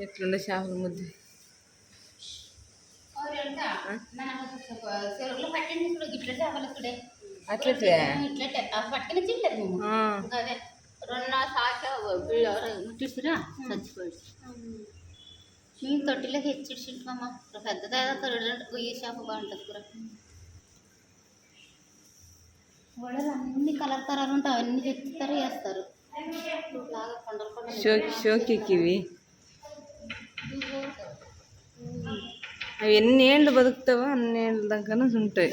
ఎట్లుండే చేపల ముద్ద అట్లే పట్టుకుని తింటారు అదే 2 సాక చూసిరా చచ్చిపోయాడు మేము తొట్టిలోకి హెచ్చిడ్చింటామమ్మ పెద్దదాకా 2 గొయ్యి చేప బాగుంటుంది కూర వడలు అన్ని కలర్ కలర్ ఉంటాయి అవన్నీ తెచ్చుతారు వేస్తారు బాగా కొండలు షోకివి అవి ఎన్ని ఏళ్ళు బతుకుతావో అన్ని ఏళ్ళ దాకా ఉంటాయి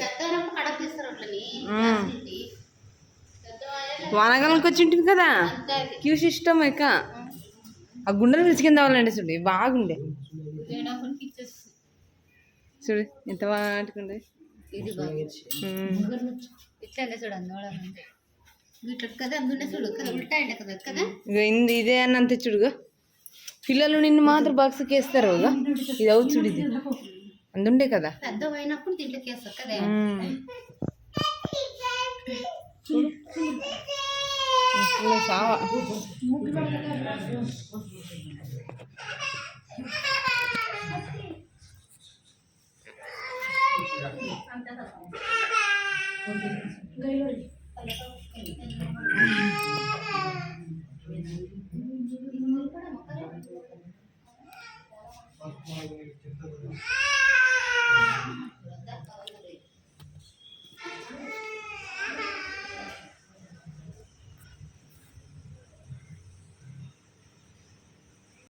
వానకాలంకి వచ్చి ఉంటుంది కదా క్యూ సిస్టమ్ ఇక ఆ గుండెలు విడిచి కింద అవ్వాలండి చూడు బాగుండే చూడు ఎంత బాగుండే ఇదే అని అంతే చూడుగా పిల్లలు నిన్ను మాత్రం బాక్స్కి వేస్తారు ఇది అవు చూడు ఇది అందుండే కదా పెద్దమైనప్పుడు దీంట్లోకి వేస్తారు కదా